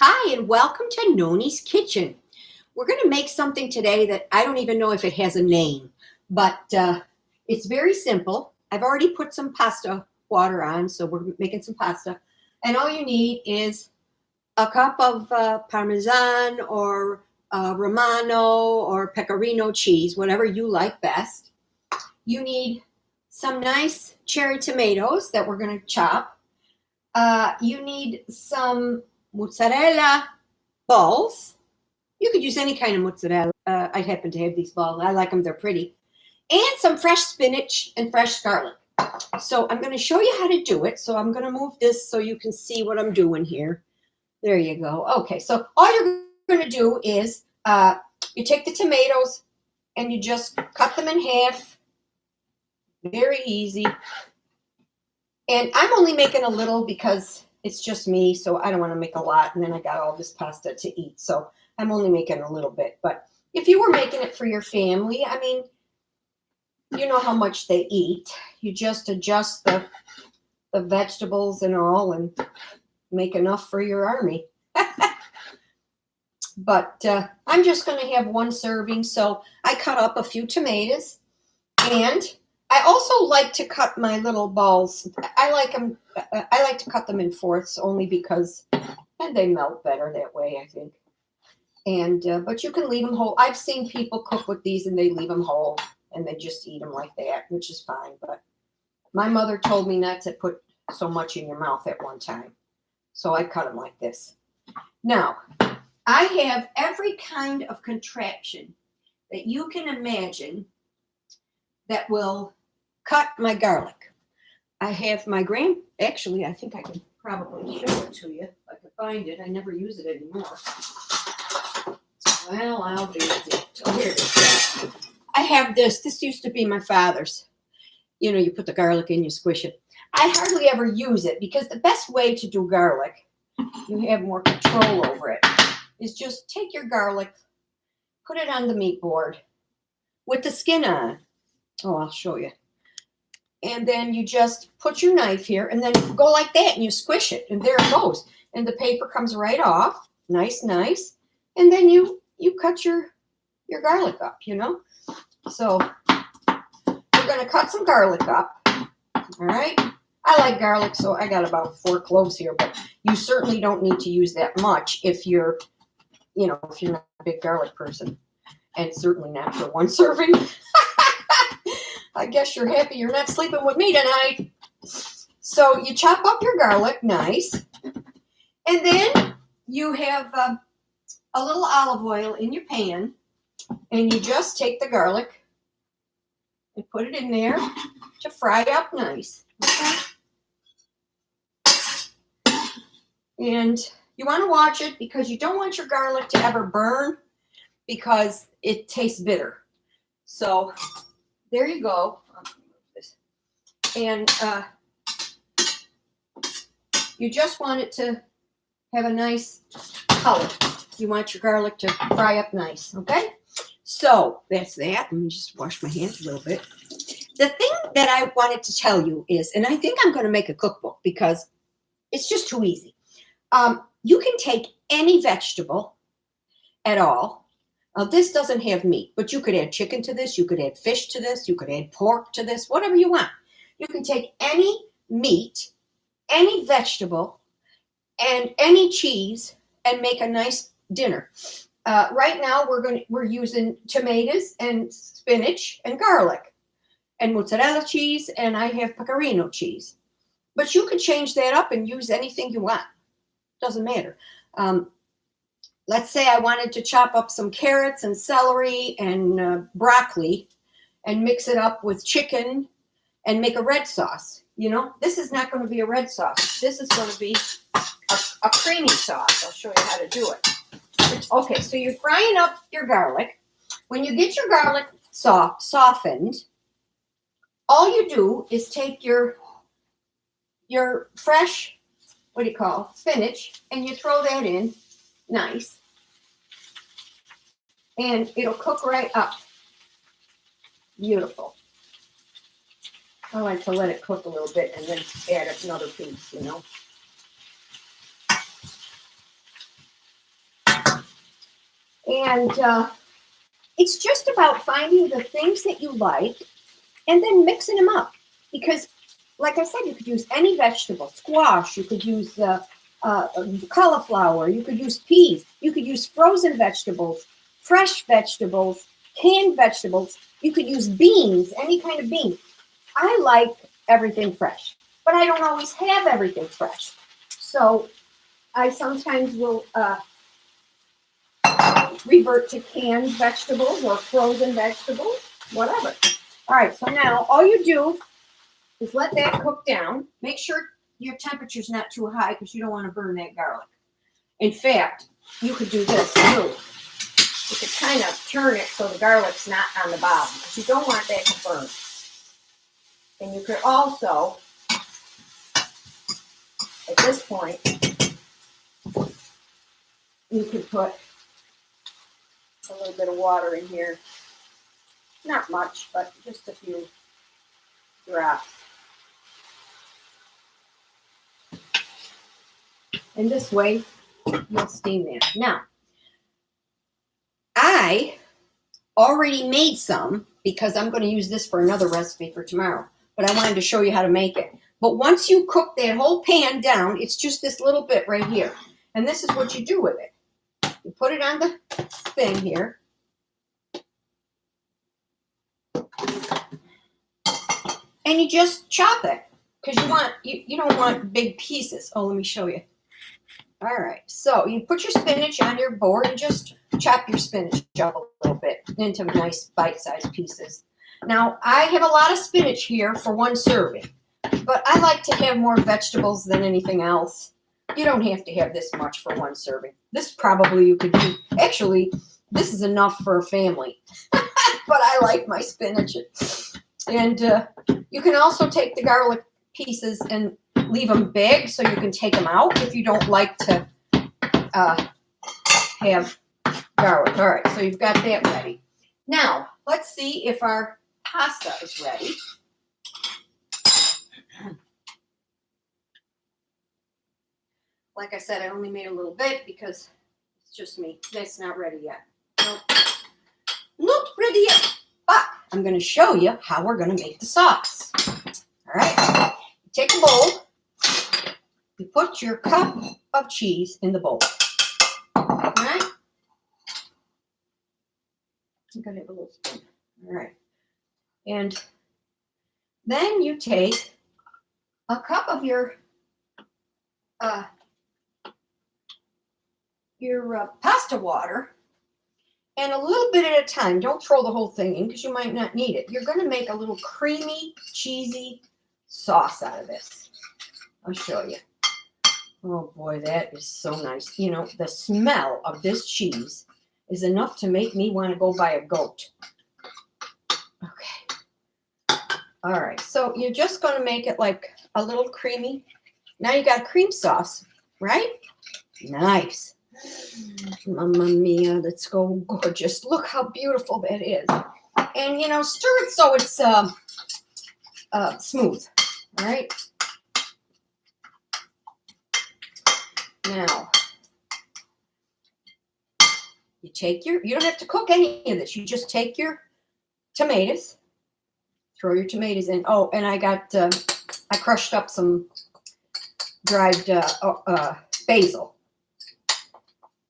Hi, and welcome to Noni's Kitchen. We're going to make something today that I don't even know if it has a name, but it's very simple. I've already put some pasta water on, so we're making some pasta. And all you need is a cup of Parmesan or Romano or Pecorino cheese, whatever you like best. You need some nice cherry tomatoes that we're going to chop. You need some mozzarella balls. You could use any kind of mozzarella. I happen to have these balls. I like them. They're pretty. And some fresh spinach and fresh garlic. So I'm going to show you how to do it. So I'm going to move this so you can see what I'm doing here. There you go. Okay, so all you're going to do is you take the tomatoes and you just cut them in half. Very easy. And I'm only making a little because it's just me, so I don't want to make a lot, and then I got all this pasta to eat. So I'm only making a little bit. But if you were making it for your family, I mean, you know how much they eat. You just adjust the vegetables and all and make enough for your army. But I'm just going to have one serving, so I cut up a few tomatoes, and I also like to cut my little balls. I like to cut them in fourths only because, and they melt better that way, I think. And but you can leave them whole. I've seen people cook with these and they leave them whole and they just eat them like that, which is fine. But my mother told me not to put so much in your mouth at one time, so I cut them like this. Now, I have every kind of contraption that you can imagine that will cut my garlic. I have my actually, I think I can probably show it to you if I can find it. I never use it anymore. Well, I'll do it. Oh, here it is. I have this. This used to be my father's. You know, you put the garlic in, you squish it. I hardly ever use it because the best way to do garlic, you have more control over it, is just take your garlic, put it on the meat board with the skin on. Oh, I'll show you. And then you just put your knife here and then go like that and you squish it and there it goes. And the paper comes right off. Nice. And then you cut your garlic up, you know. So we're going to cut some garlic up. All right. I like garlic, so I got about 4 cloves here, but you certainly don't need to use that much if you're not a big garlic person, and certainly not for one serving. I guess you're happy you're not sleeping with me tonight. So you chop up your garlic, nice. And then you have a little olive oil in your pan, and you just take the garlic and put it in there to fry up nice. Okay? And you want to watch it because you don't want your garlic to ever burn because it tastes bitter. So there you go. And you just want it to have a nice color. You want your garlic to fry up nice, okay? So that's that. Let me just wash my hands a little bit. The thing that I wanted to tell you is, and I think I'm going to make a cookbook because it's just too easy. You can take any vegetable at all. This doesn't have meat, but you could add chicken to this. You could add fish to this. You could add pork to this, whatever you want. You can take any meat, any vegetable, and any cheese and make a nice dinner. Right now, we're using tomatoes and spinach and garlic and mozzarella cheese, and I have pecorino cheese. But you could change that up and use anything you want. Doesn't matter. Let's say I wanted to chop up some carrots and celery and broccoli and mix it up with chicken and make a red sauce. You know, this is not going to be a red sauce. This is going to be a creamy sauce. I'll show you how to do it. Okay, so you're frying up your garlic. When you get your garlic softened, all you do is take your fresh, spinach, and you throw that in. Nice. And it'll cook right up. Beautiful. I like to let it cook a little bit and then add another piece, you know. And it's just about finding the things that you like and then mixing them up. Because, like I said, you could use any vegetable, squash, you could use cauliflower, you could use peas, you could use frozen vegetables, fresh vegetables, canned vegetables, you could use beans, any kind of bean. I like everything fresh, but I don't always have everything fresh. So I sometimes will revert to canned vegetables or frozen vegetables, whatever. All right, so now all you do is let that cook down. Make sure your temperature's not too high because you don't want to burn that garlic. In fact, you could do this too. You could kind of turn it so the garlic's not on the bottom because you don't want that to burn. And you could also, at this point, you could put a little bit of water in here. Not much, but just a few drops. And this way, you'll steam that. Now, I already made some because I'm going to use this for another recipe for tomorrow. But I wanted to show you how to make it. But once you cook that whole pan down, it's just this little bit right here. And this is what you do with it. You put it on the thing here. And you just chop it. Because you don't want big pieces. Oh, let me show you. All right, so you put your spinach on your board and just chop your spinach up a little bit into nice bite-sized pieces. Now, I have a lot of spinach here for one serving, but I like to have more vegetables than anything else. You don't have to have this much for one serving. This probably you could do. Actually, this is enough for a family, but I like my spinach. And you can also take the garlic pieces and leave them big so you can take them out if you don't like to have garlic. All right, so you've got that ready. Now, let's see if our pasta is ready. Like I said, I only made a little bit because it's just me. It's not ready yet. Nope. Not ready yet. But I'm going to show you how we're going to make the sauce. All right. Take a bowl. You put your cup of cheese in the bowl. All right. I'm going to have a little spoon. All right. And then you take a cup of your pasta water and a little bit at a time. Don't throw the whole thing in because you might not need it. You're going to make a little creamy, cheesy sauce out of this. I'll show you. Oh boy, that is so nice. You know, the smell of this cheese is enough to make me want to go buy a goat. Okay. All right, so you're just going to make it like a little creamy. Now you got cream sauce, right? Nice. Mamma mia, that's so gorgeous. Look how beautiful that is. And, you know, stir it so it's smooth, all right? Now, you take you don't have to cook any of this. You just take your tomatoes, throw your tomatoes in. Oh, and I crushed up some dried basil,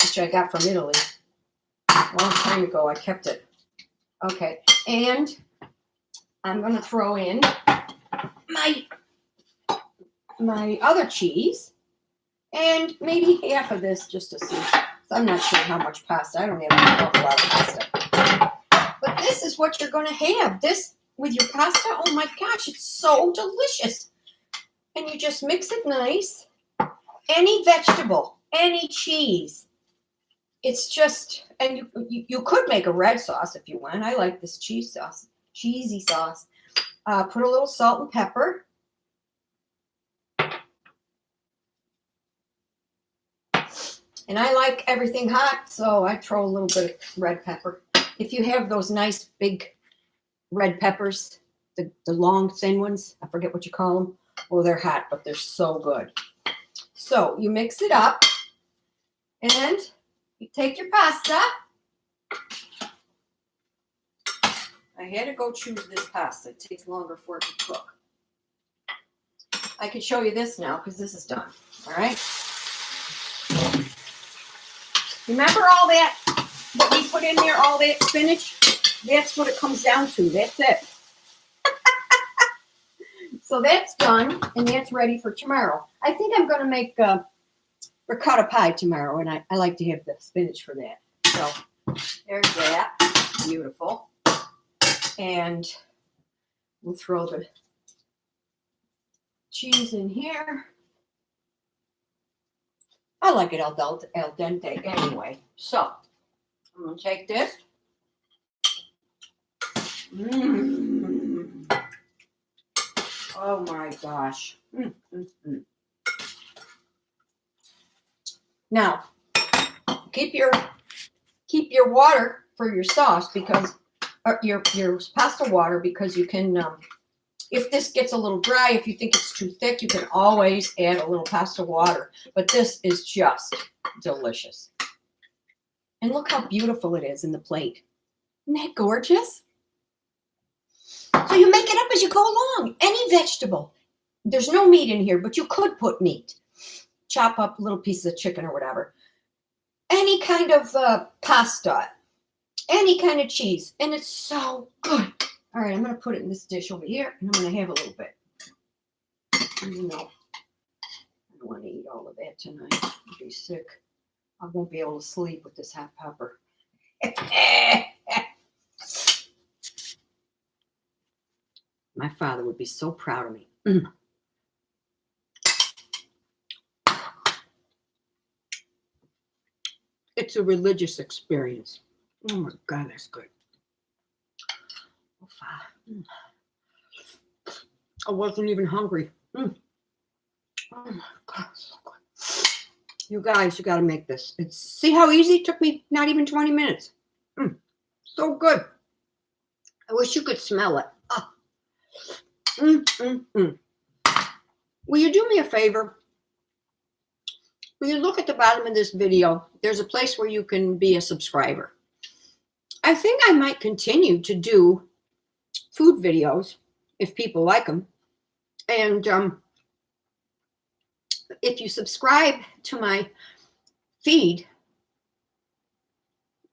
which I got from Italy a long time ago. I kept it. Okay, and I'm going to throw in my other cheese. And maybe half of this just to see. So I'm not sure how much pasta. I don't have an awful lot of pasta. But this is what you're going to have. This with your pasta. Oh my gosh, it's so delicious. And you just mix it nice. Any vegetable, any cheese. It's just, and you could make a red sauce if you want. I like this cheese sauce, cheesy sauce. Put a little salt and pepper. And I like everything hot, so I throw a little bit of red pepper. If you have those nice big red peppers, the long thin ones, I forget what you call them. Oh, they're hot, but they're so good. So you mix it up, and you take your pasta, I had to go choose this pasta. It takes longer for it to cook. I can show you this now because this is done. All right. Remember all that we put in there, all that spinach? That's what it comes down to. That's it. So that's done, and that's ready for tomorrow. I think I'm going to make ricotta pie tomorrow, and I like to have the spinach for that. So there's that. Beautiful. And we'll throw the cheese in here. I like it al dente anyway. So I'm going to take this. Oh my gosh. Now, keep your water for your sauce because your pasta water, because you can if this gets a little dry, if you think it's too thick, you can always add a little pasta water. But this is just delicious. And look how beautiful it is in the plate. Isn't that gorgeous? So you make it up as you go along. Any vegetable. There's no meat in here, but you could put meat. Chop up little pieces of chicken or whatever. Any kind of pasta. Any kind of cheese. And it's so good. All right, I'm going to put it in this dish over here, and I'm going to have a little bit. You know, I don't want to eat all of that tonight. I'll be sick. I won't be able to sleep with this hot pepper. My father would be so proud of me. It's a religious experience. Oh my God, that's good. I wasn't even hungry. Oh my God, so good. You guys, you got to make this. See how easy it took me? Not even 20 minutes. So good. I wish you could smell it. Will you do me a favor? Will you look at the bottom of this video? There's a place where you can be a subscriber. I think I might continue to do food videos if people like them. And if you subscribe to my feed,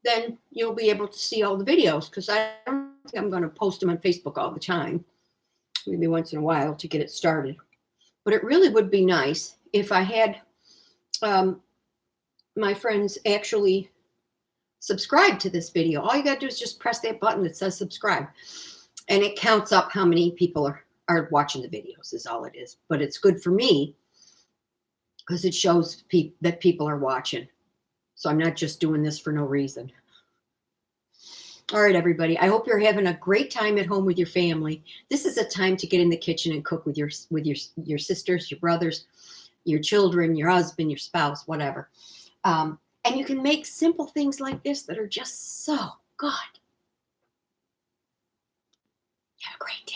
then you'll be able to see all the videos, because I don't think I'm going to post them on Facebook all the time. Maybe once in a while to get it started. But it really would be nice if I had my friends actually subscribe to this video. All you got to do is just press that button that says subscribe. And it counts up how many people are watching the videos is all it is. But it's good for me because it shows that people are watching. So I'm not just doing this for no reason. All right, everybody. I hope you're having a great time at home with your family. This is a time to get in the kitchen and cook with your sisters, your brothers, your children, your husband, your spouse, whatever. And you can make simple things like this that are just so good. Have a great day.